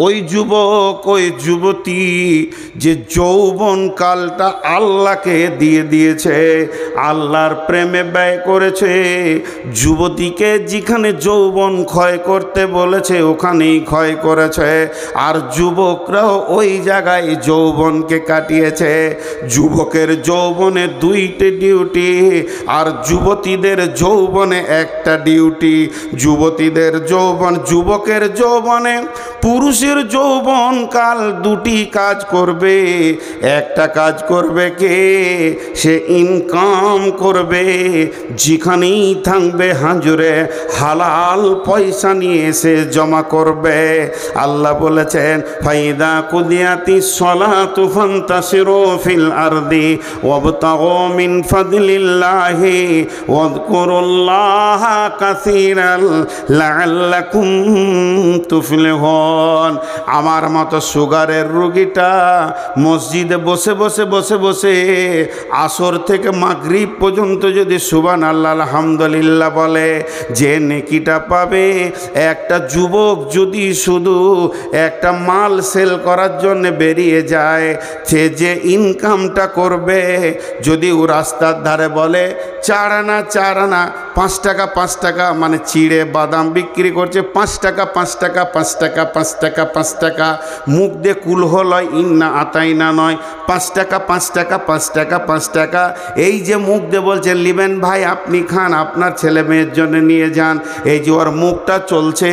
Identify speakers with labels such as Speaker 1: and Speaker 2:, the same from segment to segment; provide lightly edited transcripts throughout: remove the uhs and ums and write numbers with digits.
Speaker 1: ওই যুবক ওই যুবতী যে যৌবন কালটা আল্লাহকে দিয়ে দিয়েছে, আল্লাহর প্রেমে ব্যয় করেছে, যুবতীকে যেখানে যৌবন ক্ষয় করতে বলেছে ওখানেই ক্ষয় করেছে, আর যুবকরাও ওই জায়গায় যৌবনকে কাটিয়েছে। যুবকের যৌবনে দুইটি ডিউটি, আর যুবতীদের যৌবনে একটা ডিউটি। যুবতীদের যৌবন, যুবকের যৌবনে পুরুষের যৌবন কাল দুটি কাজ করবে। একটা কাজ করবে কে? সে ইনকাম করবে, যেখানেই থাকবে হাজুরে হালাল পয়সা নিয়ে সে জমা করবে। আল্লাহ বলেছেন ফাইদা কুদিয়াতিস সালাতু ফান্তাশিরু ফিল আরদি ওয়াবতাগু মিন ফাদলিল্লাহি ওয়াযকুরুল্লাহা কাসীরান লাআল্লাকুম তুফলিহুন। আমার মতো সুগারের রোগীটা মসজিদে বসে বসে বসে বসে আসর থেকে মাগরিব পর্যন্ত যদি সুবহানাল্লাহ আলহামদুলিল্লাহ বলে, যে নেকিটা পাবে, একটা যুবক যদি শুধু একটা মাল সেল করার জন্য বেরিয়ে যায়, সে যে ইনকামটা করবে, যদি ও রাস্তার ধারে বলে 4 আনা 4 আনা 5 টাকা 5 টাকা, মানে চিড়ে বাদাম বিক্রি করছে 5 টাকা 5 টাকা 5 টাকা 5 টাকা 5 টাকা, মুখ দিয়ে কুলহ লয়, ইন্না আতাইনা নয়, 5 টাকা 5 টাকা 5 টাকা 5 টাকা, এই যে মুখ দিয়ে বলছে লিবেন ভাই আপনি খান, আপনার ছেলে মেয়ের জন্য নিয়ে যান, এই যে ওর মুখটা চলছে,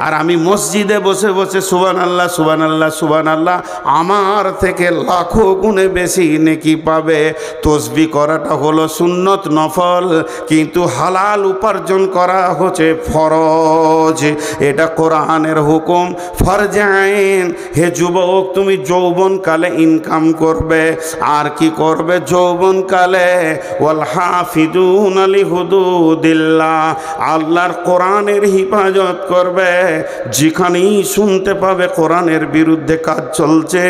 Speaker 1: আর আমি মসজিদে বসে বসে সুবহানাল্লাহ সুবহানাল্লাহ সুবহানাল্লাহ, আমার থেকে লাখো গুণে বেশি নেকি পাবে। তসবিহ করাটা হলো সুন্নত নফল, কিন্তু হালাল উপার্জন করা হচ্ছে ফরজ, এটা কোরআনের হুকুম। ফরজে আইন। হে যুবক, তুমি যৌবনকালে ইনকাম করবে, আর কি করবে যৌবনকালে? ওয়াল হাফিজুনা লিহুদুদিল্লাহ, আল্লাহর কোরআনের হিফাজত করবে। যেখানেই শুনতে পাবে কোরআনের বিরুদ্ধে কাজ চলছে,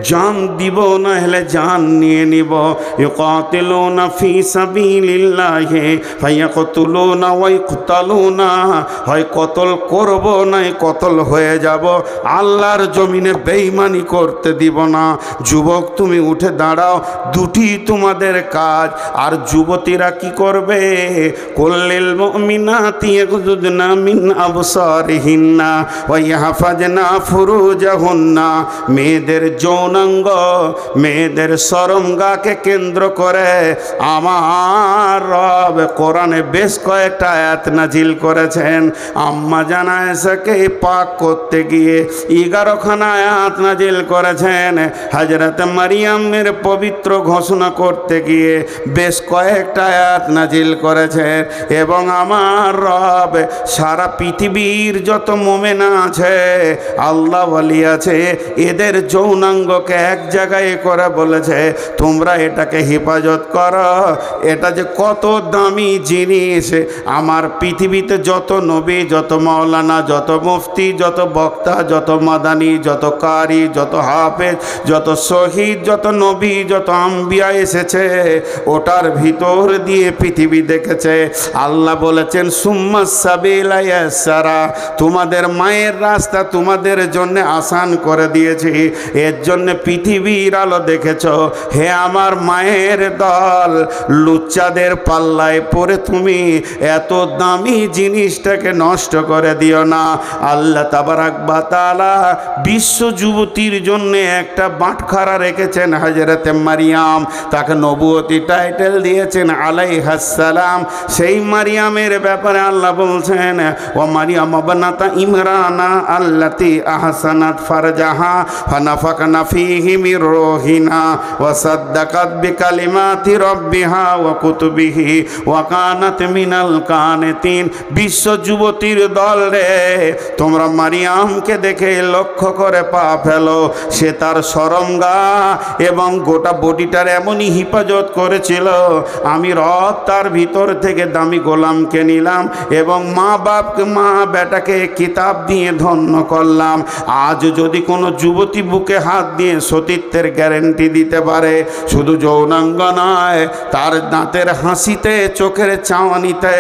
Speaker 1: জান দিব না হলে জান নিয়ে নিব। ইউকাতিলুনা ফি সাবিলিল্লাহি ফায়াকতুলুনা ওয়া ইকতালুনা, হয় কতল করব না কতল হয়ে যাব, আল্লাহর জমিনে বেঈমানি করতে দিব না। যুবক তুমি উঠে দাঁড়াও, দুটি তোমাদের কাজ। আর যুবতীরা কি করবে? কুল্লিল মুমিনাতি ইয়াগুযুদনা মিন আবসারিহিন্না ওয়া ইয়াহফাজনা ফুরুজাহুন্না, মেয়েদের যৌনাঙ্গ, মেয়েদের শরমগাকে কেন্দ্র করে আমার রব কোরআনে বেশ কয়েকটা আয়াত নাজিল করেছেন। আম্মা জানা এসাকে পাক করতে গিয়ে 11খানা আয়াত নাজিল করেছেন। হযরত মারিয়ামের পবিত্র ঘোষণা করতে গিয়ে বেশ কয়েকটা আয়াত নাজিল করেছেন। এবং আমার রব সারা পৃথিবীর যত মুমিন আছে, আল্লাহ ওয়ালি আছে, এদের যৌনাঙ্গকে এক জায়গায় করে বলেছে তোমরা এটাকে হেফাজত করো। এটা যে কত দামি জিনিস, আমার পৃথিবীতে যত নবী, যত মাওলানা, যত মুফতি, যত বক্তা, যত মাদানি, যত কারি, যত হাফেজ, যত শহীদ, যত নবী, যত আম্বিয়া এসেছে, ওটার ভিতর দিয়ে পৃথিবী দেখেছে। আল্লাহ বলেছেন সুম্মাস সাবিলা ইয়াসসারা, তোমাদের মায়ের রাস্তা তোমাদের জন্য আসান করে দিয়েছি, এর জন্য পৃথিবীর আলো দেখেছ। হে আমার মায়ের দল, লুচ্চাদের পাল্লায় পড়ে তুমি এত দামি জিনিসটাকে নষ্ট করে দিও না। আল্লাহ তাবারাক ওয়া তাআলা বিশ্ব যুবতীর জন্য একটা বাটখারা রেখেছেন, হযরতে মারিয়াম, তাকে নবুয়তি টাইটেল দিয়েছেন আলাইহাস সালাম। সেই মারিয়ামের ব্যাপারে আল্লাহ বলছেন ওয়া মারিয়াম বানাতা ইমরানা আল্লাতী আহসানাত ফারজাহা ফানাফাকনা ফীহি মির রূহিনা ওয়া সাদ্দাকাত বিকালিমাতি রাব্বিহা ওয়া কুতুবিহি ওয়া কানাত মিনাল কানিতিন। বিশ্ব যুবতীর দল রে, তোমরা মারিয়ামকে দেখে লক্ষ্য করে পা ফেলো, সে তার শরমগা এবং গোটা বডিটার এমনই হিফাজত করেছিল। আমি রব তার ভিতর থেকে দামি গোলামকে নিলাম এবং মা বাপকে, মা বেটাকে কিতাব দিয়ে ধন্য করলাম। আজ যদি কোনো যুবতী বুকে হাত দিয়ে সতীত্বের গ্যারেন্টি দিতে পারে, শুধু যৌনাঙ্গ নয়, তার দাঁতের হাসিতে, চোখের চাওয়ানি বাড়িতে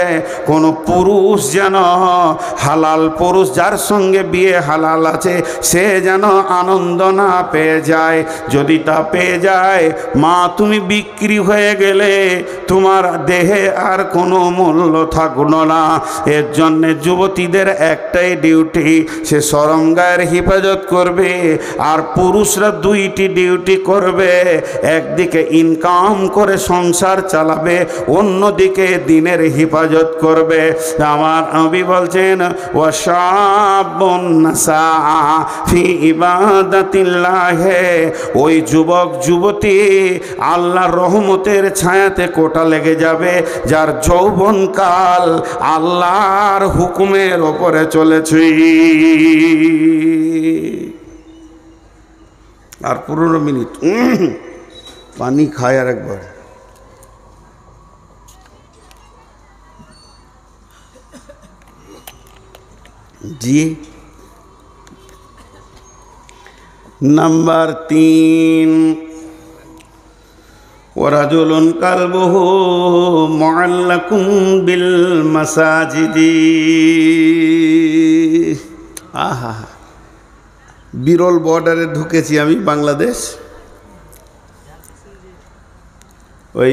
Speaker 1: কোনো পুরুষ যেন হালাল পুরুষ যার সঙ্গে বিয়ে হালাল আছে সে যেন আনন্দ না পেয়ে যায়। যদি তা পেয়ে যায়, মা তুমি বিক্রি হয়ে গেলে তোমার দেহে আর কোনো মূল্য থাকলো না। এর জন্যে যুবতীদের একটাই ডিউটি, সে শরমগায়ের হেফাজত করবে, আর পুরুষরা দুইটি ডিউটি করবে। একদিকে ইনকাম করে সংসার চালাবে, অন্যদিকে দিনের হেফাজত করবে। আমার নবী বলছেন ওয়াশাবুন নাসা ফি ইবাদাতিল্লাহ, ওই যুবক যুবতী আল্লাহর রহমতের ছায়াতে কোটা লেগে যাবে যার যৌবনকাল আল্লাহর হুকুমের ওপরে চলেছে। আর 15 মিনিট পানি খায় আর একবার। জি, নাম্বার 3, ওয়ারাজুলুন কালবুহু মুআল্লাকুম বিল মাসাজিদি। আহা, বিরল বর্ডারে ঢুকেছি আমি বাংলাদেশ, ওই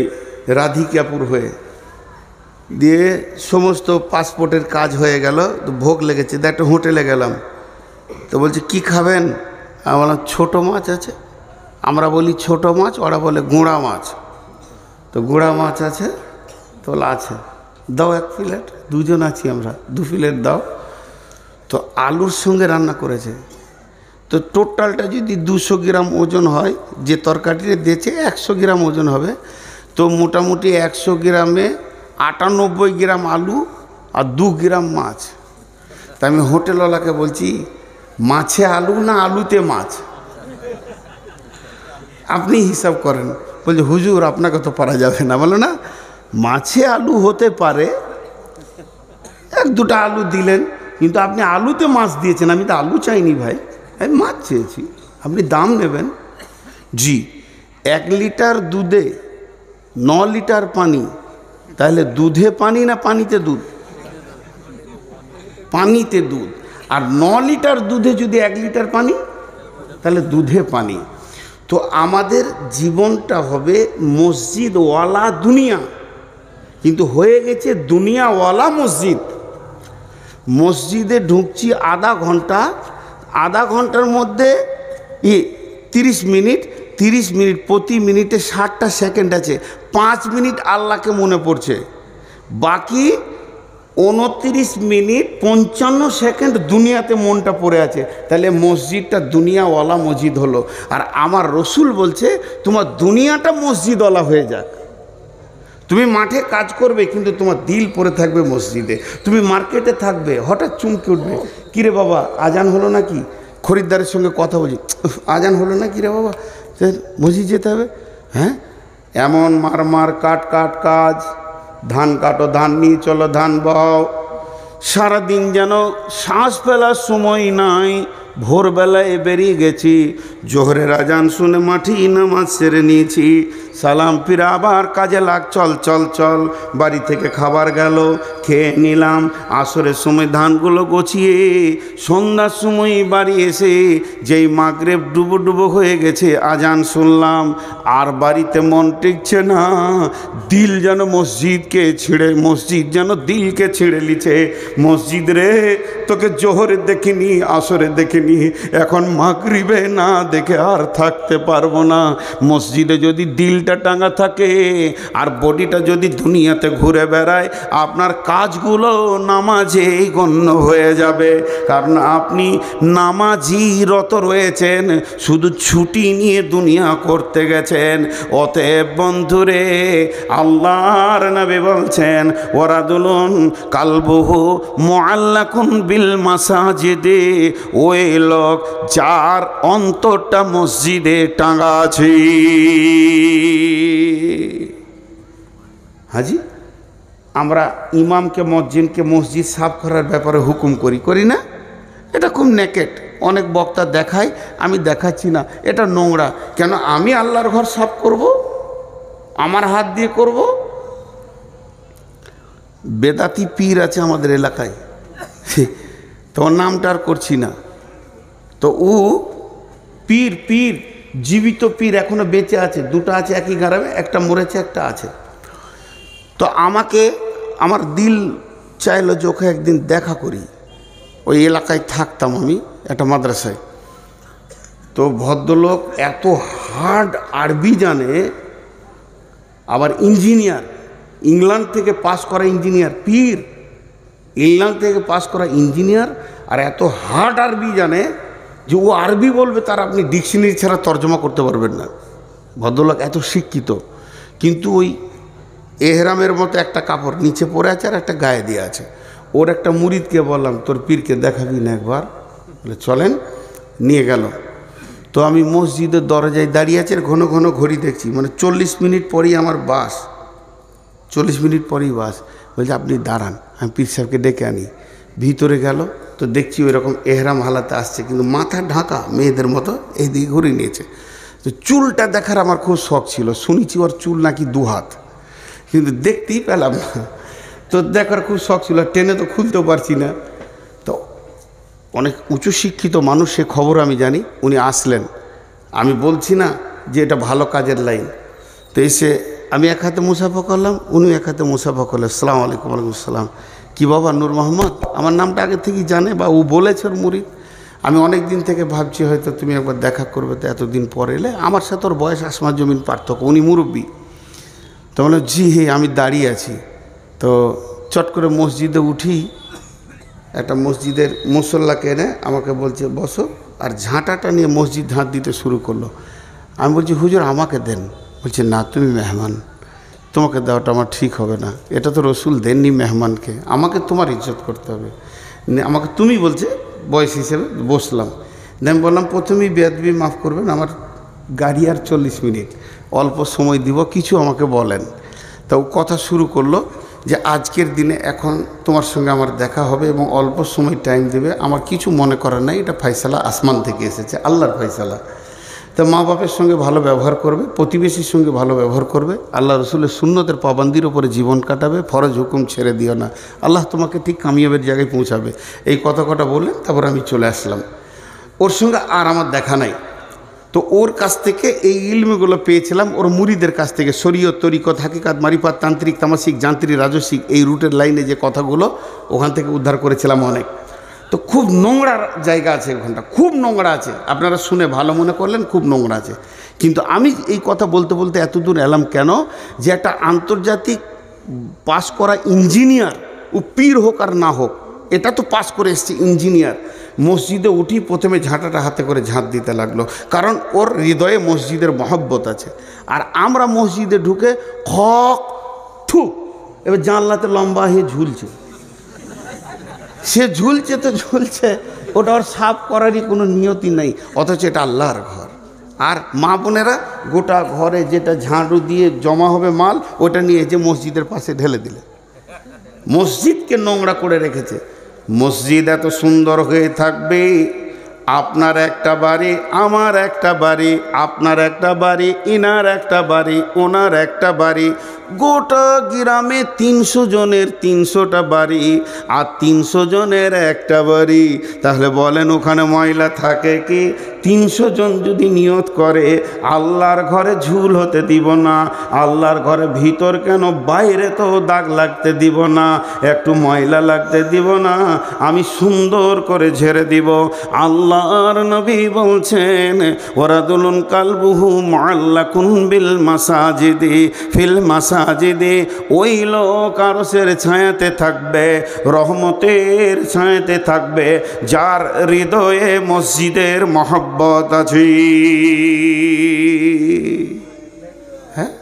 Speaker 1: রাধিকাপুর হয়ে দিয়ে সমস্ত পাসপোর্টের কাজ হয়ে গেল, তো ভোগ লেগেছে, তো একটা হোটেলে গেলাম। তো বলছে কি খাবেন? আমি বললাম ছোটো মাছ আছে। আমরা বলি ছোটো মাছ, ওরা বলে গুঁড়া মাছ। তো গুঁড়া মাছ আছে, তো আছে, দাও 1 প্লেট, দুজন আছি আমরা, 2 প্লেট দাও। তো আলুর সঙ্গে রান্না করেছে। তো টোটালটা যদি 200 গ্রাম ওজন হয়, যে তরকারিটা দিয়েছে 100 গ্রাম ওজন হবে, তো মোটামুটি 100 গ্রামে 98 গ্রাম আলু আর 2 গ্রাম মাছ। তা আমি হোটেলওয়ালাকে বলছি মাছে আলু না আলুতে মাছ, আপনি হিসাব করেন। বলছে হুজুর আপনাকে তো পারা যাবে না। বলো না, মাছে আলু হতে পারে, 1-2টা আলু দিলেন, কিন্তু আপনি আলুতে মাছ দিয়েছেন। আমি তো আলু চাইনি ভাই, আমি মাছ চেয়েছি, আপনি দাম নেবেন। জি, 1 লিটার দুধে 9 লিটার পানি, তাহলে দুধে পানি না পানিতে দুধ? পানিতে দুধ। আর 9 লিটার দুধে যদি 1 লিটার পানি, তাহলে দুধে পানি। তো আমাদের জীবনটা হবে মসজিদওয়ালা দুনিয়া, কিন্তু হয়ে গেছে দুনিয়াওয়ালা মসজিদ। মসজিদে ঢুকছি আধা ঘন্টার মধ্যে 30 মিনিট, 30 মিনিট, প্রতি মিনিটে 60টা সেকেন্ড আছে। 5 মিনিট আল্লাহকে মনে পড়ছে, বাকি 29 মিনিট 55 সেকেন্ড দুনিয়াতে মনটা পড়ে আছে। তাহলে মসজিদটা দুনিয়াওয়ালা মসজিদ হলো। আর আমার রসুল বলছে তোমার দুনিয়াটা মসজিদওয়ালা হয়ে যাক। তুমি মাঠে কাজ করবে কিন্তু তোমার দিল পড়ে থাকবে মসজিদে। তুমি মার্কেটে থাকবে, হঠাৎ চমকে উঠবে, কিরে বাবা আজান হলো নাকি? খরিদ্দারের সঙ্গে কথা বলছি, আজান হলো না কিরে বাবা, মসজিদ যেতে হবে। হ্যাঁ, এমন মার কাজ, ধান কাটো, ধান নিয়ে চলো, ধান বও। সারাদিন যেন শ্বাস ফেলার সময় নাই। ভোরবেলায় বেরিয়ে গেছি, জোহরের আজান শুনে মাঠে নামাজ সেরে নিয়েছি, সালাম ফিরে আবার কাজে লাগ, চল। বাড়ি থেকে খাবার গেল, খেয়ে নিলাম। আসরের সময় ধানগুলো গোছিয়ে সন্ধ্যার সময় বাড়ি এসে যেই মাগরিব ডুবো হয়ে গেছে, আজান শুনলাম। আর বাড়িতে মন টিকছে না, দিল যেন মসজিদ যেন দিলকে ছিঁড়ে লিছে। মসজিদ রে, তোকে জোহরে দেখিনি, আসরে দেখিনি, এখন মাগরিবে না দেখে আর থাকতে পারবো না। মসজিদে যদি দিলটা টাঙা থাকে আর বডিটা যদি দুনিয়াতে ঘুরে বেড়ায়, আপনার কাজগুলো নামাজেই গণ্য হয়ে যাবে। কারণ আপনি নামাজিরত রয়েছেন, শুধু ছুটি নিয়ে দুনিয়া করতে গেছেন। অতএব বন্ধুরে, আল্লাহর নবী বলছেন ওয়ারাদুলুন কালবুহু মুআল্লাকুন বিল মাসাজিদে, ওই লোক যার অন্তরটা মসজিদে টাঙা আছে। হাজি, আমরা ইমামকে মসজিদকে মসজিদ সাফ করার ব্যাপারে হুকুম করি না? এটা খুব নেকেট, অনেক বক্তা দেখায়, আমি দেখাচ্ছি না, এটা নোংরা। কেন আমি আল্লাহর ঘর সাফ করব? আমার হাত দিয়ে করব? বেদাতি পীর আছে আমাদের এলাকায়, তোমার নামটা আর করছি না। তো ও পীর পীর জীবিত পীর এখনো বেঁচে আছে, দুটো আছে একই গ্রামে, একটা মরেছে একটা আছে। তো আমাকে আমার দিল চাইলো যে ওকে একদিন দেখা করি। ওই এলাকায় থাকতাম আমি একটা মাদ্রাসায়। তো ভদ্রলোক এত হার্ড আরবি জানে, আবার ইঞ্জিনিয়ার, ইংল্যান্ড থেকে পাস করা ইঞ্জিনিয়ার, পীর ইংল্যান্ড থেকে পাস করা ইঞ্জিনিয়ার, আর এত হার্ড আরবি জানে যে ও আরবি বলবে তার আপনি ডিকশনারি ছাড়া তর্জমা করতে পারবেন না। ভদ্রলোক এত শিক্ষিত, কিন্তু ওই এহরামের মতো একটা কাপড় নিচে পরে আছে আর একটা গায়ে দিয়ে আছে। ওর একটা মুরিদকে বললাম, তোর পীরকে দেখাবি না একবার? বলে চলেন, নিয়ে গেল। তো আমি মসজিদের দরজায় দাঁড়িয়ে আছি, ঘন ঘন ঘড়ি দেখছি, মানে 40 মিনিট পরেই আমার বাস, 40 মিনিট পরেই বাস। বলছে আপনি দাঁড়ান, আমি পীর সাহেবকে ডেকে আনি। ভিতরে গেল, তো দেখছি ওই রকম এহরাম হালাতে আসছে, কিন্তু মাথা ঢাকা মেয়েদের মতো, এইদিকে ঘুরে নিয়েছে। তো চুলটা দেখার আমার খুব শখ ছিল, শুনেছি ওর চুল নাকি 2 হাত, কিন্তু দেখতেই পেলাম না। তো দেখার খুব শখ ছিল, টেনে তো খুলতেও পারছি না। তো অনেক উঁচু শিক্ষিত মানুষ, সে খবর আমি জানি। উনি আসলেন, আমি বলছি না যে এটা ভালো কাজের লাইন। তো এসে আমি এক হাতে মুসাফা করলাম, উনি এক হাতে মুসাফা করলেন। আসসালামু আলাইকুম। ওয়ালাইকুম আসসালাম। কী বাবা নূর মোহাম্মদ? আমার নামটা আগে থেকেই জানে, বা ও বলেছে ওর মুরিদ। আমি অনেক দিন থেকে ভাবছি হয়তো তুমি একবার দেখা করবে, তো এতদিন পরে এলে। আমার সাথে ওর বয়স আসমান জমিন পার্থক্য, উনি মুরব্বী। তো বললাম জি হে, আমি দাঁড়িয়ে আছি। তো চট করে মসজিদে উঠি, একটা মসজিদের মুসল্লাকে এনে আমাকে বলছে বসো, আর ঝাঁটাটা নিয়ে মসজিদ ঝাঁট দিতে শুরু করলো। আমি বলছি হুজুর আমাকে দেন। বলছে না, তুমি মেহমান, তোমাকে দেওয়াটা আমার ঠিক হবে না, এটা তো রসুল দেননি মেহমানকে, আমাকে তোমার ইজ্জত করতে হবে। আমাকে তুমি বলছে বয়স হিসেবে। বসলাম, আমি বললাম প্রথমেই বেয়াদবি মাফ করবেন, আমার গাড়ি আর 40 মিনিট, অল্প সময় দিব, কিছু আমাকে বলেন। তো কথা শুরু করলো যে আজকের দিনে এখন তোমার সঙ্গে আমার দেখা হবে এবং অল্প সময় টাইম দেবে, আমার কিছু মনে করার নাই, এটা ফয়সালা আসমান থেকে এসেছে, আল্লাহর ফয়সালা। তো মা বাপের সঙ্গে ভালো ব্যবহার করবে, প্রতিবেশীর সঙ্গে ভালো ব্যবহার করবে, আল্লাহ রসুলের সুন্নতের পাবন্দির ওপরে জীবন কাটাবে, ফরজ হুকুম ছেড়ে দিও না, আল্লাহ তোমাকে ঠিক কামিয়াবের জায়গায় পৌঁছাবে। এই কথা বললেন, তারপর আমি চলে আসলাম। ওর সঙ্গে আর আমার দেখা নাই। তো ওর কাছ থেকে এই ইলমগুলো পেয়েছিলাম ওর মুরিদের কাছ থেকে, শরীয়ত, তরিকত, হাকিকাত, মারিফাত, তান্ত্রিক, তামাসিক, যান্ত্রিক, রাজসিক, এই রুটের লাইনে যে কথাগুলো ওখান থেকে উদ্ধার করেছিলাম অনেক। তো খুব নোংরা জায়গা আছে ওখানটা, খুব নোংরা আছে, আপনারা শুনে ভালো মনে করলেন, খুব নোংরা আছে। কিন্তু আমি এই কথা বলতে বলতে এতদূর এলাম কেন, যে একটা আন্তর্জাতিক পাস করা ইঞ্জিনিয়ার, ও পীর হোক আর না হোক, এটা তো পাস করে এসছে ইঞ্জিনিয়ার, মসজিদে উঠি প্রথমে ঝাঁটাটা হাতে করে ঝাঁট দিতে লাগলো, কারণ ওর হৃদয়ে মসজিদের মহব্বত আছে। আর আমরা মসজিদে ঢুকে খক থু, এবার জানলাতে লম্বা হয়ে ঝুলছে, সে ঝুলছে তো ঝুলছে, ওটা ওর সাফ করারই কোনো নিয়তি নেই, অথচ এটা আল্লাহর ঘর। আর মা বোনেরা গোটা ঘরে যেটা ঝাড়ু দিয়ে জমা হবে মাল, ওটা নিয়ে যে মসজিদের পাশে ঢেলে দিলে, মসজিদকে নোংরা করে রেখেছে। মসজিদ এত সুন্দর হয়ে থাকবে, আপনার একটা বাড়ি, আমার একটা বাড়ি, আপনার একটা বাড়ি, ইনার একটা বাড়ি, ওনার একটা বাড়ি, গোটা গ্রামে 300 জনের 300টা বাড়ি, আর 300 জনের একটা বাড়ি। তাহলে বলেন ওখানে ময়লা থাকে কি? 300 জন যদি নিয়ত করে আল্লাহর ঘরে ঝুল হতে দিব না, আল্লাহর ঘরে ভিতর কেন বাইরে তো দাগ লাগতে দিব না, একটু ময়লা লাগতে দিব না, আমি সুন্দর করে ঝেড়ে দিব। আল্লাহর নবী বলছেন ওয়ারাদুলুন কালবুহু মুআল্লাকুন বিল মাসাজিদি ফিল মাসাজিদি, ওই লোক আরশের ছায়াতে থাকবে, রহমতের ছায়াতে থাকবে, যার হৃদয়ে মসজিদের মহব্বত আছে। হ্যাঁ,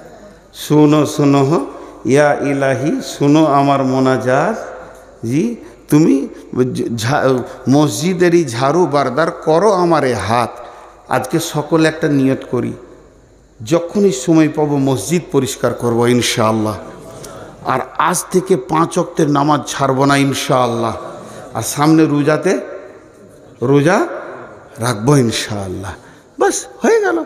Speaker 1: শুনো শুনো ইয়া ইলাহি, শুনো আমার মোনাজাত। জি, তুমি মসজিদেরই ঝাড়ু বারদার করো আমার এ হাত। আজকে সকলে একটা নিয়ত করি, যখনই সময় পাবো মসজিদ পরিষ্কার করব ইনশাআল্লাহ। আর আজ থেকে 5 ওয়াক্তের নামাজ ছাড়বো না ইনশাআল্লাহ। আর সামনে রোজাতে রোজা রাখবো ইনশাআল্লাহ। বাস হয়ে গেল।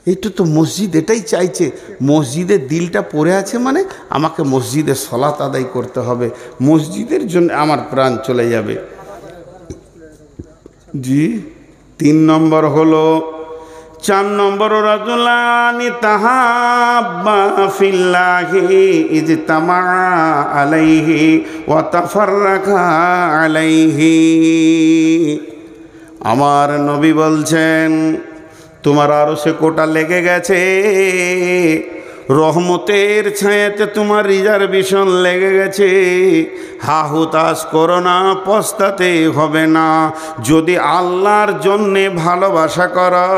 Speaker 1: এইটা তো মসজিদ এটাই চাইছে, মসজিদের দিলটা পড়ে আছে মানে আমাকে মসজিদে সলাত আদায় করতে হবে, মসজিদের জন্য আমার প্রাণ চলে যাবে। জি 3 নম্বর হলো, 4 নম্বর রাজুলানি তাহাব্বা ফিল্লাহি ইজতামা আলাইহি ওয়া তাফাররাকা আলাইহি। আমার নবী বলছেন তোমার আরশে কোটা লেগে গেছে, রহমতের ছায়াতে তোমার রিজার্ভেশন লেগে গেছে, হাহুতাশ করো না, পস্তাতে হবে না। যদি আল্লাহর জন্যে ভালোবাসা করো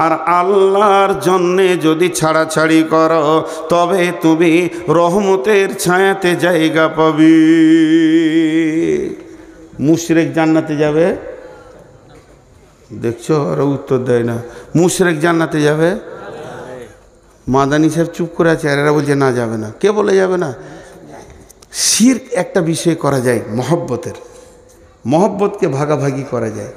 Speaker 1: আর আল্লাহর জন্যে যদি ছাড়াছাড়ি করো তবে তুমি রহমতের ছায়াতে জায়গা পাবে। মুশরিক জান্নাতে যাবে, দেখছো আরো উত্তর দেয় না। মুশরিক জান্নাতে যাবে, মাদানী সাহেব চুপ করে আছে, আর এরা বলছে না যাবে না। কে বলে যাবে না? শিরক একটা বিষয় করা যায়, মহব্বতের, মহব্বতকে ভাগাভাগি করা যায়।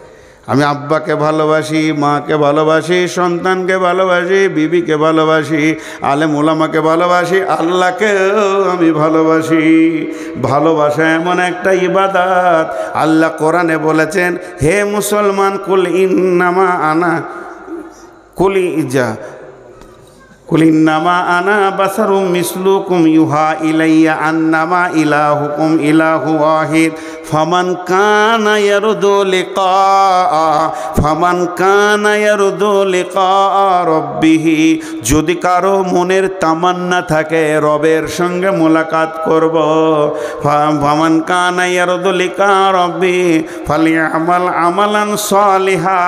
Speaker 1: আমি আব্বাকে ভালোবাসি, মাকে ভালোবাসি, সন্তানকে ভালোবাসি, বিবিকে ভালোবাসি, আলেম ওলামাকে ভালোবাসি, আল্লাহকেও আমি ভালোবাসি। ভালোবাসা এমন একটা ইবাদত, আল্লাহ কোরআনে বলেছেন, হে মুসলমান কুল ইন্নামা আনা কুলি ইজা কুল ইন্নামা আনা বাসারুম মিসলুকুম ইউহা ইলাইয়া আন্নামা ইলাহুকুম ইলাহু ওয়াহিদ ফামান কানা ইয়ারদু লিকা রাব্বিহি। যদি কারো মনের তামান্না থাকে রবের সঙ্গে মোলাকাত করব, ফামান কানা ইয়ারদু লিকা রাব্বি ফালিয়ামাল আমালান সালিহা,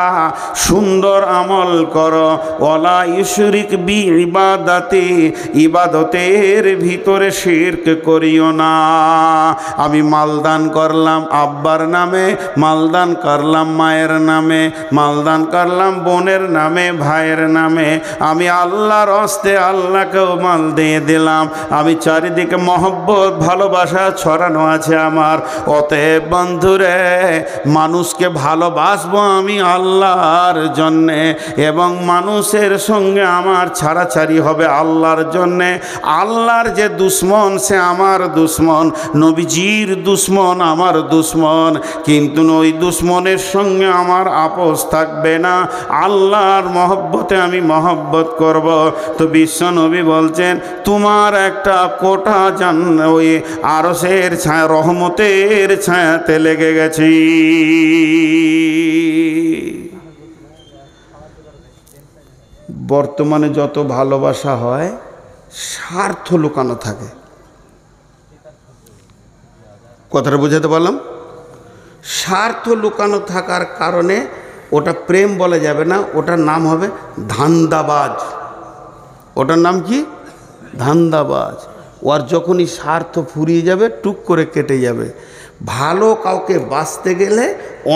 Speaker 1: সুন্দর আমল করো, ওয়ালা ইউশরিক বি ইবাদাতি, ইবাদতের ভিতরে শিরক করিও না। আমি মালদান করলাম আব্বার নামে, মালদান করলাম মায়ের নামে, মালদান করলাম বোনের নামে, ভাইয়ের নামে, আমি আল্লাহর হস্তে আল্লাহকেও মাল দিয়ে দিলাম। আমি চারিদিকে মহব্বত ভালোবাসা ছড়ানো আছে আমার। অতএব বন্ধুরে, মানুষকে ভালোবাসবো আমি আল্লাহর জন্যে, এবং মানুষের সঙ্গে আমার ছাড়াছাড়ি হবে আল্লাহর জন্যে। আল্লাহর যে দুশ্মন সে আমার দুশ্মন, নবীজির দুশ্মন আমার দুশ্মন, কিন্তু ওই দুশ্মনের সঙ্গে আমার আপোষ থাকবে না। আল্লাহর মহব্বতে আমি মহব্বত করব। তো বিশ্ব নবী বলছেন তোমার একটা কোটা ওই আরশের ছায়া, রহমতের ছায়াতে লেগে গেছি। বর্তমানে যত ভালোবাসা হয় স্বার্থ লুকানো থাকে। কথাটা বোঝাতে পারলাম? স্বার্থ লুকানো থাকার কারণে ওটা প্রেম বলা যাবে না, ওটার নাম হবে ধান্দাবাজ। ওটার নাম কি? ধান্দাবাজ। ওর যখনই স্বার্থ ফুরিয়ে যাবে টুক করে কেটে যাবে। ভালো কাউকে বাঁচতে গেলে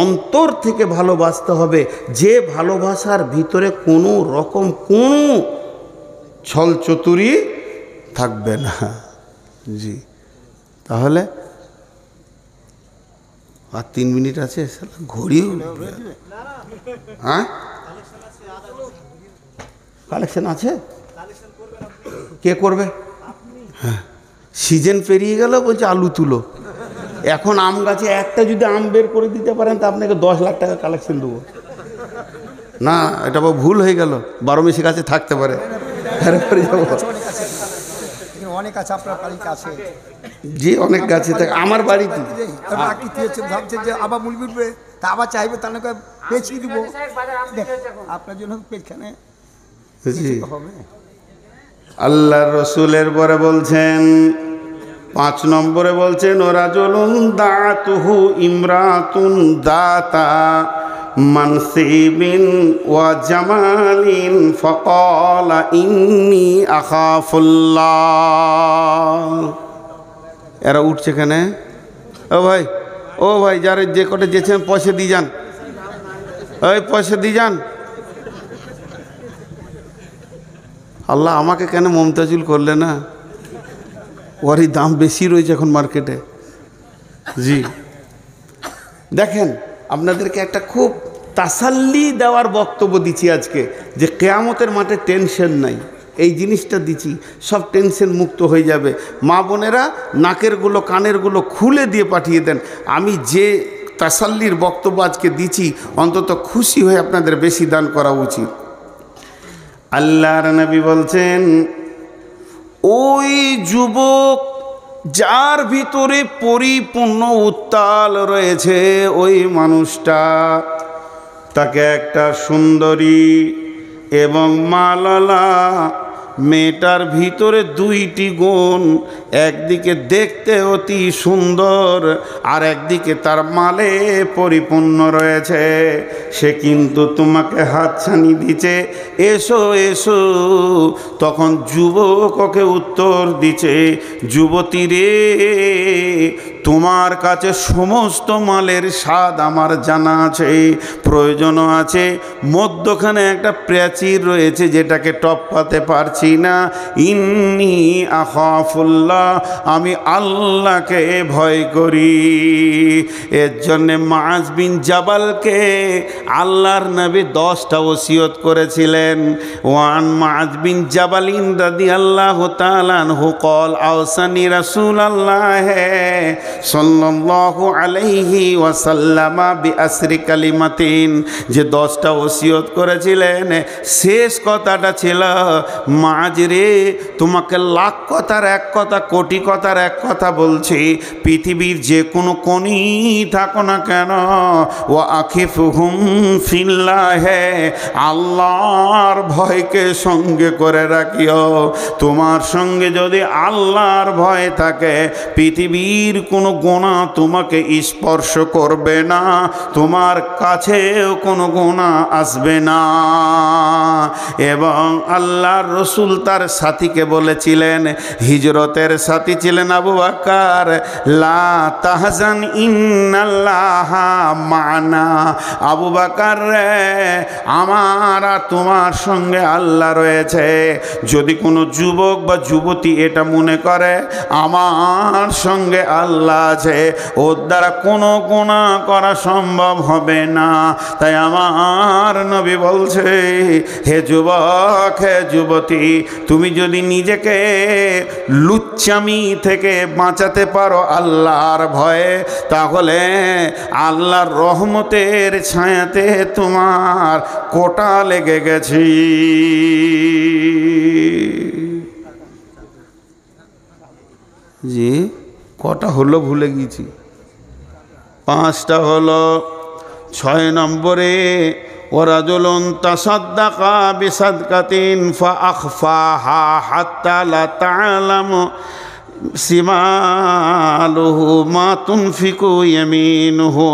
Speaker 1: অন্তর থেকে ভালোবাসতে হবে, যে ভালোবাসার ভিতরে কোনো রকম কোনো ছল চতুরি থাকবে না। জি, তাহলে আর 3 মিনিট আছে, ঘড়িও হ্যাঁ কালেকশন আছে, কে করবে? হ্যাঁ, সিজন পেরিয়ে গেল, বলছে আলু তুলো। এখন আম গাছে একটা যদি আম বের করে দিতে পারেন তা আপনাকে 10 লাখ টাকা কালেকশন দেবো। না, এটা ভুল হয়ে গেল, 12 মিশে কাছে থাকতে পারে।
Speaker 2: অনেক আছে আপনার বাড়িতে আছে?
Speaker 1: জি, অনেক গাছে থাকে আমার বাড়িতে।
Speaker 2: ভাবছে যে আবার মুল বিটবে, তা আবার চাইবে, তাহলে পেঁচিয়ে দিব আপনার জন্য পেছখানে হবে।
Speaker 1: আল্লাহ রসুলের পরে বলছেন 5 নম্বরে বলছেন ওরাজুলুন দাতুহু ইমরাতুন দাতা মানসিবিন ওয়া জামালিন ফাকালা ইন্নী আখাফুল্লাহ। এরা উঠছে কেন? ও ভাই যারা যে কটে যেছেন পয়সা দিয়ে যান, ওই পয়সা দিয়ে যান। আল্লাহ আমাকে কেন মমতাজুল করলে না? ওরই দাম বেশি রয়েছে এখন মার্কেটে। জি, দেখেন আপনাদেরকে একটা খুব তাসাল্লি দেওয়ার বক্তব্য দিচ্ছি আজকে, যে কিয়ামতের মাঠে টেনশন নাই, এই জিনিসটা দিচ্ছি, সব টেনশন মুক্ত হয়ে যাবে। মা বোনেরা নাকেরগুলো কানেরগুলো খুলে দিয়ে পাঠিয়ে দেন। আমি যে তাসাল্লির বক্তব্য আজকে দিচ্ছি, অন্তত খুশি হয়ে আপনাদের বেশি দান করা উচিত। আল্লাহর নবী বলছেন, ওই যুবক যার ভিতরে পরিপূর্ণ উত্তাল রয়েছে, ওই মানুষটা, তাকে একটা সুন্দরী এবং মালালা মেয়েটার ভিতরে দুইটি গুণ, একদিকে দেখতে অতি সুন্দর আর একদিকে তার মালে পরিপূর্ণ রয়েছে। সে কিন্তু তোমাকে হাতছানি দিচ্ছে, এসো এসো। তখন যুবক ওকে উত্তর দিচ্ছে, যুবতী রে, তোমার কাছে সমস্ত মালের স্বাদ আমার জানা আছে, প্রয়োজনও আছে, মধ্যখানে একটা প্রাচীর রয়েছে যেটাকে টপকাতে পারছি না। ইন্নী আখাফুল্লাহ, আমি আল্লাহকে ভয় করি। এর জন্যে মুআজ বিন জাবালকে আল্লাহর নবী 10টা ওসিয়ত করেছিলেন। ওয়ান মুআজ বিন জাবালিন রাদিয়াল্লাহু তাআলা আনহু قال আওসানি রাসূলুল্লাহ সাল্লাল্লাহু আলাইহি ওয়াসাল্লাম বিআসরি কালিমাতিন, যে 10টা ওসিয়ত করেছিলেন, শেষ কথাটা ছিল, মুআজ রে, তোমাকে লাখ কথার এক কথা, কোটি কথার এক কথা বলছি, পৃথিবীর যে কোনো কোণে থাকো না কেন, ওয়া আখিফুহুম ফিল্লাহ, আল্লাহর ভয়কে সঙ্গে করে রাখিও। তোমার সঙ্গে যদি আল্লাহর ভয় থাকে, পৃথিবীর কোনো গুনাহ তোমাকে স্পর্শ করবে না, তোমার কাছেও কোনো গুনাহ আসবে না। এবং আল্লাহর রসুল তার সাথীকে বলেছিলেন, হিজরতের সাথী ছিলেন আবু বকর, লা তাহজান ইন্নাল্লাহা মা'না, আবু বকর রে, আমার আর তোমার সঙ্গে আল্লাহ রয়েছে। যদি কোনো যুবক বা যুবতী এটা মনে করে আমার সঙ্গে আল্লাহ আছে, ওর দ্বারা কোনো গুনাহ করা সম্ভব হবে না। তাই আমার নবী বলছে, হে যুবক, হে যুবতী, তুমি যদি নিজেকে লুচ্চামি থেকে বাঁচাতে পারো আল্লাহর ভয়ে, তাহলে আল্লাহর রহমতের ছায়াতে তোমার কোটা লেগে গেছি। জি, কটা হলো ভুলে গেছি, 5টা হলো। 6 নম্বরে, ওয়ারাজুলুন তাসাদ্দাকা বিসাদকাতিন ফাআখফাহা হাত্তা লা তা'লামু সিমালুহু মা তুনফিকু ইয়ামিনুহু।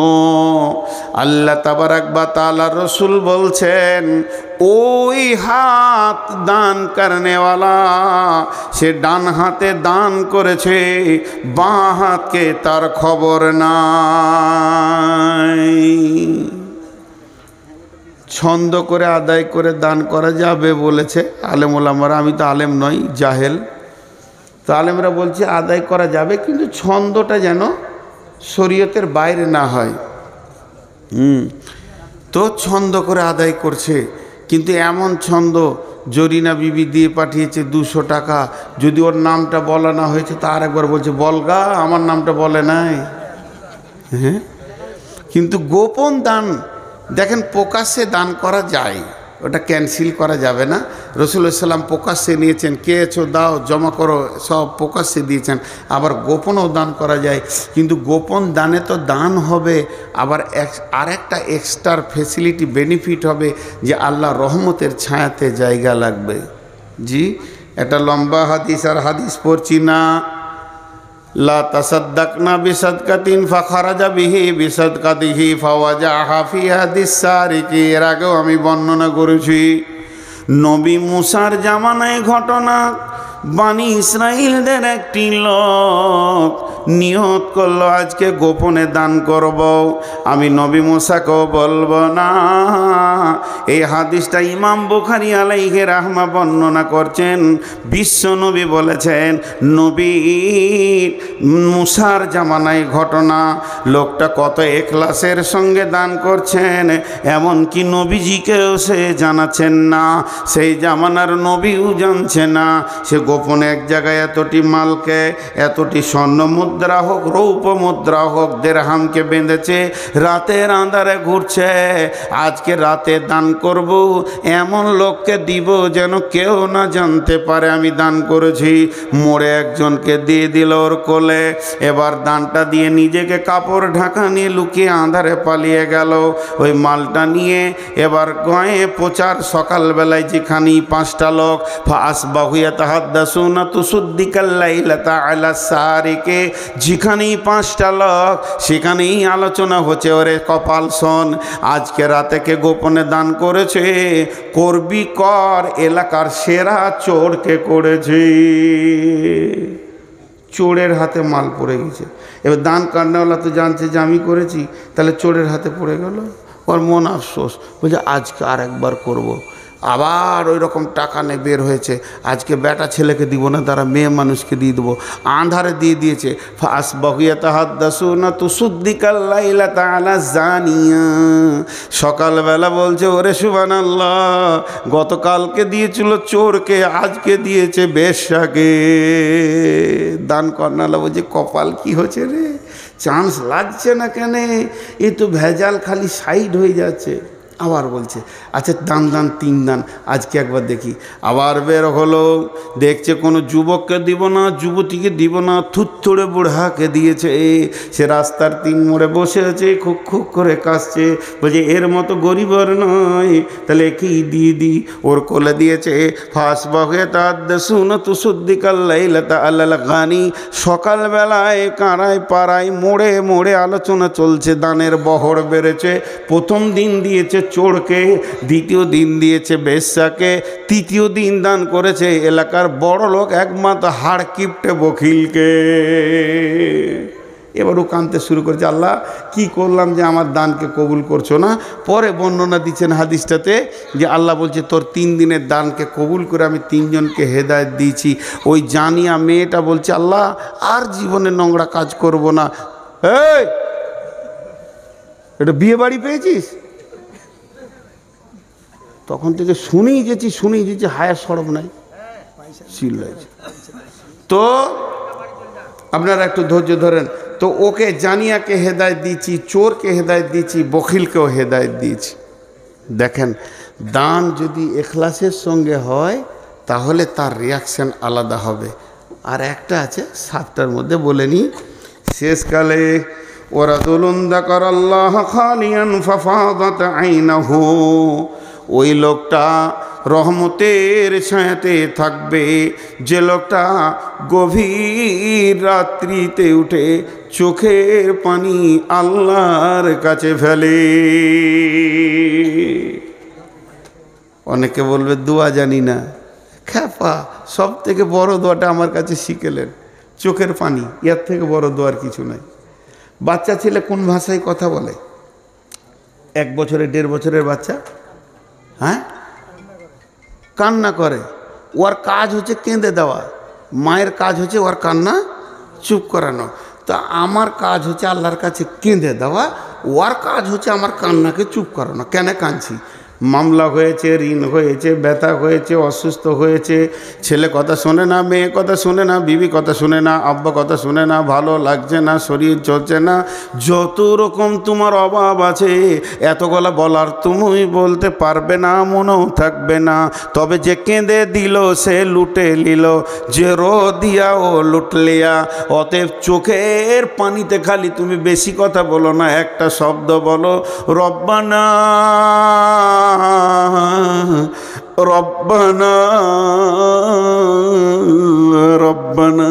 Speaker 1: আল্লাহ তাবারাক ওয়া তাআলা রসুল বলছেন, ওই হাত দান করনেওয়ালা, সে ডান হাতে দান করেছে, বাঁ হাতকে তার খবর নাই। ছন্দ করে আদায় করে দান করা যাবে বলেছে আলেম ওলামারা, আমি তো আলেম নই, জাহেল। তো আলেমরা বলছে আদায় করা যাবে, কিন্তু ছন্দটা যেন শরীয়তের বাইরে না হয়। তো ছন্দ করে আদায় করছে, কিন্তু এমন ছন্দ, জরিনা বিবি দিয়ে পাঠিয়েছে 200 টাকা, যদি ওর নামটা বলা না হয়েছে তা আরেকবার বলছে, বলগা, আমার নামটা বলে নাই। হ্যাঁ, কিন্তু গোপন দান দেখেন প্রকাশ্যে দান করা যায়, ওটা ক্যান্সেল করা যাবে না। রাসূলুল্লাহ সাল্লাম প্রকাশ্যে নিয়েছেন, কেছো দাও, জমা করো, সব প্রকাশ্যে দিয়েছেন। আবার গোপনও দান করা যায়, কিন্তু গোপন দানে তো দান হবে, আবার আরেকটা এক্সট্রা ফেসিলিটি বেনিফিট হবে, যে আল্লাহ রহমতের ছায়াতে জায়গা লাগবে। জি, একটা লম্বা হাদিস, আর হাদিস পড়ছি না। লা তাসাদ্দাকনা বিসাদকাতিন ফাখারাজা বিহি বিসাদকাতিহি ফাওয়াজাহা ফি হাদিস সারিকি, এর আগেও আমি বর্ণনা করেছি। নবী মুসার জামানায় ঘটনা, বানি ইসরাইলদের একটি লোক নিয়ত করলো আজকে গোপনে দান করব, আমি নবী মুসাকেও বলবো না। এই হাদিসটা ইমাম বুখারী আলাইহি রাহমা বর্ণনা করছেন। বিশ্ব নবী বলেছেন, নবী মুসার জামানায় ঘটনা, লোকটা কত এখলাসের সঙ্গে দান করছেন, এমনকি নবীজিকেও সে জানাচ্ছেন না, সেই জামানার নবীও জানছে না। সে গোপনে এক জায়গায় এতটি মালকে, এতটি স্বর্ণ মুদ্রা হোক, রৌপ্য মুদ্রা হোক, দেরহামকে বেঁধেছে, রাতের আঁধারে ঘুরছে। আজকে রাতে দান করব, এমন লোককে দিব যেন কেউ না জানতে পারে আমি দান করেছি। মোড়ে একজনকে দিয়ে দিল ওর কোলে। এবার দানটা দিয়ে নিজেকে কাপড় ঢাকা নিয়ে লুকিয়ে আঁধারে পালিয়ে গেল। ওই মালটা নিয়ে এবার গয়ে প্রচার, সকালবেলায় যেখানে 5টা লোক ফাসবাহু ইয়াতাহাদ্দাসুনা তুসুদ্দিকাল লাইলাতা আলা সারিকে, যেখানেই 5টা লোক সেখানেই আলোচনা হচ্ছে, ওরে কপাল শোন, আজকে রাতে কে গোপনে দান করেছে, করবি কর, এলাকার সেরা চোরকে করেছে। চোরের হাতে মাল পড়ে গেছে। এবার দান কান্নাওয়ালা তো জানছে যে আমি করেছি, তাহলে চোরের হাতে পড়ে গেল। ওর মন আফসোস, বলছে আজকে আর একবার করব। আবার ওই রকম টাকা নিয়ে বের হয়েছে, আজকে বেটা ছেলেকে দিব না, তারা মেয়ে মানুষকে দিয়ে দেবো। আন্ধারে দিয়ে দিয়েছে। ফাসবাহু ইয়াতাহাদ্দাসুনা তুসুদ্দিকাল লাইলাতা আলা জানিয়া, সকালবেলা বলছে, ওরে সুবহানাল্লাহ, গতকালকে দিয়েছিল চোরকে, আজকে দিয়েছে বেশ্যাকে। দান কর্নালা বলছে, কপাল কি হচ্ছে রে, চান্স লাগছে না কেন, এ তো ভেজাল খালি সাইড হয়ে যাচ্ছে। আবার বলছে, আচ্ছা দান 3 দান, আজকে একবার দেখি। আবার বের হলো, দেখছে কোনো যুবককে দিব না, যুবতীকে দিব না, থুত্থড়ে বুড়াকে দিয়েছে। সে রাস্তার 3 মোড়ে বসে আছে, খুব খুব করে কাশছে, বলছে এর মতো গরিব আর নয়, তাহলে একেই দিয়ে দিই। ওর কোলে দিয়েছে। ফাসবাহু ইয়াতাহাদ্দাসুনা তুসুদ্দিকাল লাইলাতা আলাল গানি, সকালবেলায় কারায় পাড়ায় মোড়ে মোড়ে আলোচনা চলছে, দানের বহর বেড়েছে। প্রথম দিন দিয়েছে চোরকে, দ্বিতীয় দিন দিয়েছে বেশ্যাকে, তৃতীয় দিন দান করেছে এলাকার বড় লোক, একমাত্র হাড় কিপটে বকিলকে। এবার ও কাঁদতে শুরু করেছে, আল্লাহ কি করলাম যে আমার দানকে কবুল করছো না। পরে বর্ণনা দিচ্ছেন হাদিসটাতে যে আল্লাহ বলছে, তোর 3 দিনের দানকে কবুল করে আমি 3 জনকে হেদায়েত দিয়েছি। ওই জানিয়া মেয়েটা বলছে, আল্লাহ আর জীবনে নোংরা কাজ করব না। এই এটা বিয়ে বাড়ি পেয়েছিস? তখন থেকে শুনেই গেছি, হায়া সরব নাই, চিল্লাইছে। তো আপনারা একটু ধৈর্য ধরেন। তো ওকে জানিয়াকে হেদায়েত দিয়েছি, চোরকে হেদায়েত দিয়েছি, বখিলকেও হেদায়েত দিয়েছি। দেখেন, দান যদি এখলাসের সঙ্গে হয় তাহলে তার রিয়াকশান আলাদা হবে। আর একটা আছে 7টার মধ্যে বলে নিই, শেষকালে ওয়ারাজুলুন যাকারাল্লাহ খালিয়ান ফাফাদাত আইনাহু, ওই লোকটা রহমতের ছায়াতে থাকবে যে লোকটা গভীর রাত্রিতে উঠে চোখের পানি আল্লাহর কাছে ফেলে। অনেকে বলবে দোয়া জানি না, খ্যাপা, সব থেকে বড় দোয়াটা আমার কাছে শিখেলেন, চোখের পানি, এর থেকে বড় দোয়ার কিছু নাই। বাচ্চা ছেলে কোন ভাষায় কথা বলে? 1 বছরের 1.5 বছরের বাচ্চা, হ্যাঁ, কান্না করে। ওর কাজ হচ্ছে কেঁদে দেওয়া, মায়ের কাজ হচ্ছে ওর কান্না চুপ করানো। তা আমার কাজ হচ্ছে আল্লাহর কাছে কেঁদে দেওয়া, ওর কাজ হচ্ছে আমার কান্নাকে চুপ করানো। কেন কাঁদছি? মামলা হয়েছে, ঋণ হয়েছে, ব্যথা হয়েছে, অসুস্থ হয়েছে, ছেলে কথা শোনে না, মেয়ে কথা শোনে না, বিবি কথা শোনে না, আব্বা কথা শোনে না, ভালো লাগছে না, শরীর চলছে না, যত রকম তোমার অভাব আছে এতগুলা বলার তুমি বলতে পারবে না, মনেও থাকবে না। তবে যে কেঁদে দিল সে লুটে নিল, যে রো দিয়া ও লুটলিয়া। অতএব চোখের পানিতে খালি তুমি বেশি কথা বলো না, একটা শব্দ বলো, রব্বানা রব্বানা রব্বানা,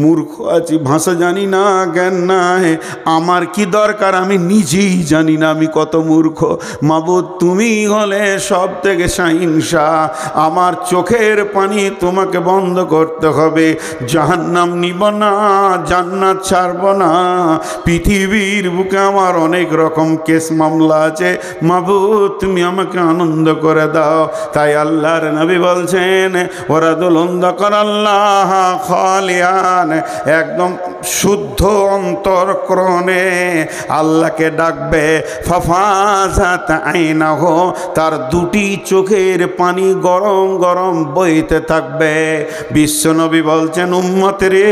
Speaker 1: মূর্খ আছি, ভাষা জানি না, জ্ঞান নাই, আমার কি দরকার আমি নিজেই জানি না আমি কত মূর্খ। মাবুদ তুমি হলে সব থেকে শাহিনশাহ, আমার চোখের পানি তোমাকে বন্ধ করতে হবে। জাহান্নাম নিব না, জান্নাত ছাড়ব না। পৃথিবীর বুকে আমার অনেক রকম কেস মামলা আছে, মাবুদ তুমি আমাকে আনন্দ করে দাও। তাই আল্লাহর নবী বলছেন ওরাদুল্লাহ খালিয়ান, একদম শুদ্ধ অন্তরকরণে আল্লাহকে ডাকবে। ফাফাজাত আইনাহু, তার দুটি চোখের পানি গরম গরম বইতে থাকবে। বিশ্বনবী বলছেন উম্মত রে,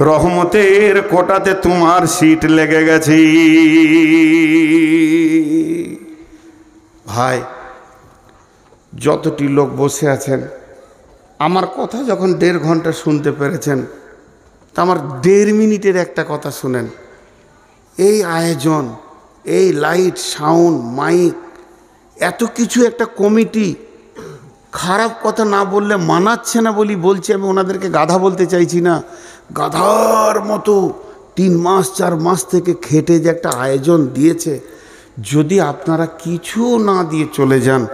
Speaker 1: রহমতের কোটাতে তোমার সিট লেগে গেছে। ভাই যতটি লোক বসে আছেন, আমার কথা যখন 1.5 ঘন্টা শুনতে পেরেছেন, তা আমার 1.5 মিনিটের একটা কথা শুনেন। এই আয়োজন, এই লাইট সাউন্ড মাইক, এত কিছু একটা কমিটি, খারাপ কথা না বললে মানাচ্ছে না বলি বলছি। আমি ওনাদেরকে গাধা বলতে চাইছি না, গাধার মতো 3 মাস 4 মাস থেকে খেটে যে একটা আয়োজন দিয়েছে, যদি আপনারা কিছু না দিয়ে চলে যান,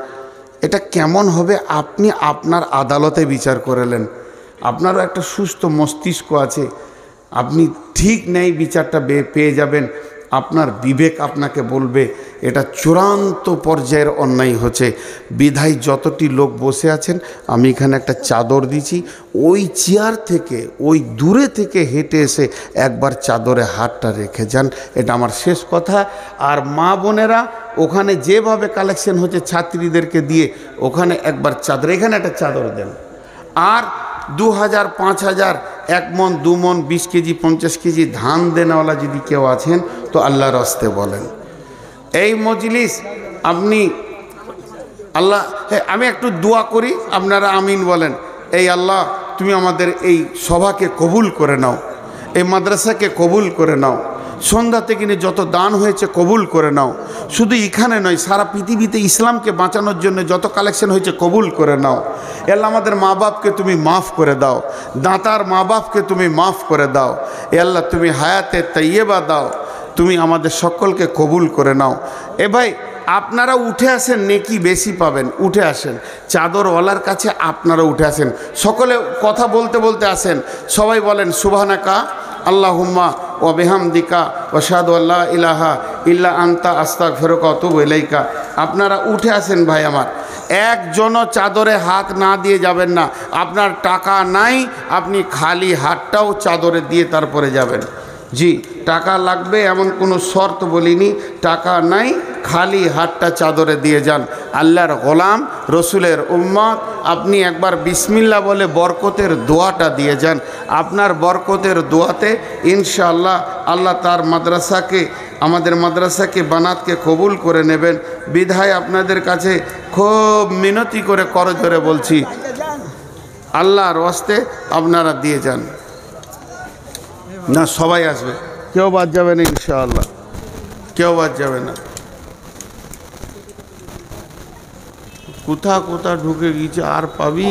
Speaker 1: এটা কেমন হবে আপনি আপনার আদালতে বিচার করলেন। আপনারও একটা সুস্থ মস্তিষ্ক আছে, আপনি ঠিক নেই বিচারটা পেয়ে যাবেন। আপনার বিবেক আপনাকে বলবে এটা চূড়ান্ত পর্যায়ের অন্যায় হচ্ছে। বিধায় যতটি লোক বসে আছেন, আমি এখানে একটা চাদর দিছি, ওই চেয়ার থেকে ওই দূরে থেকে হেঁটে এসে একবার চাদরে হাতটা রেখে যান। এটা আমার শেষ কথা। আর মা বোনেরা ওখানে যেভাবে কালেকশন হচ্ছে ছাত্রীদেরকে দিয়ে, ওখানে একবার চাদর, এখানে একটা চাদর দেন। আর 2000 5000 1 মণ 2 মণ 20 কেজি 50 কেজি ধান দেনেওয়ালা যদি কেউ আছেন তো আল্লাহর রাস্তে বলেন। এই মজলিস আপনি আল্লাহ, আমি একটু দোয়া করি, আপনারা আমিন বলেন। এই আল্লাহ তুমি আমাদের এই সভাকে কবুল করে নাও, এই মাদ্রাসাকে কবুল করে নাও, সন্ধ্যা থেকে নিয়ে যত দান হয়েছে কবুল করে নাও। শুধু এখানে নয়, সারা পৃথিবীতে ইসলামকে বাঁচানোর জন্য যত কালেকশন হয়েছে কবুল করে নাও। আল্লাহ আমাদের মা বাপকে তুমি মাফ করে দাও, দাতার মা বাপকে তুমি মাফ করে দাও। আল্লাহ তুমি হায়াতে তাইয়্যিবা দাও, তুমি আমাদের সকলকে কবুল করে নাও। এ ভাই আপনারা উঠে আসেন, নেকি বেশি পাবেন, উঠে আসেন। চাদরওয়ালার কাছে আপনারা উঠে আসেন, সকলে কথা বলতে বলতে আসেন। সবাই বলেন সুবহানাকা আল্লাহুম্মা ওয়া বিহামদিকা ওয়া আশহাদু আল্লা ইলাহা ইল্লা আনতা আস্তাগফিরুকা ওয়া আতুবু ইলাইকা। আপনারা উঠে আসেন ভাই আমার, একজনও চাদরে হাত না দিয়ে যাবেন না। আপনার টাকা নাই, আপনি খালি হাতটাও চাদরে দিয়ে তারপরে যাবেন। জি, টাকা লাগবে এমন কোনো শর্ত বলিনি, টাকা নাই, খালি হাতটা চাদরে দিয়ে যান। আল্লাহর গোলাম, রসুলের উম্মত, আপনি একবার বিসমিল্লাহ বলে বরকতের দোয়াটা দিয়ে যান। আপনার বরকতের দোয়াতে ইনশাআল্লাহ আল্লাহ তার মাদ্রাসাকে, আমাদের মাদ্রাসাকে বানাতকে কবুল করে নেবেন। বিধায় আপনাদের কাছে খুব মিনতি করে করজোরে বলছি, আল্লাহর ওয়াস্তে আপনারা দিয়ে যান। না সবাই আসবে, কেউ বাদ যাবে না ইনশাআল্লাহ, কেউ বাদ যাবে না। কোথা ঢুকে গিয়েছে আর পাবি।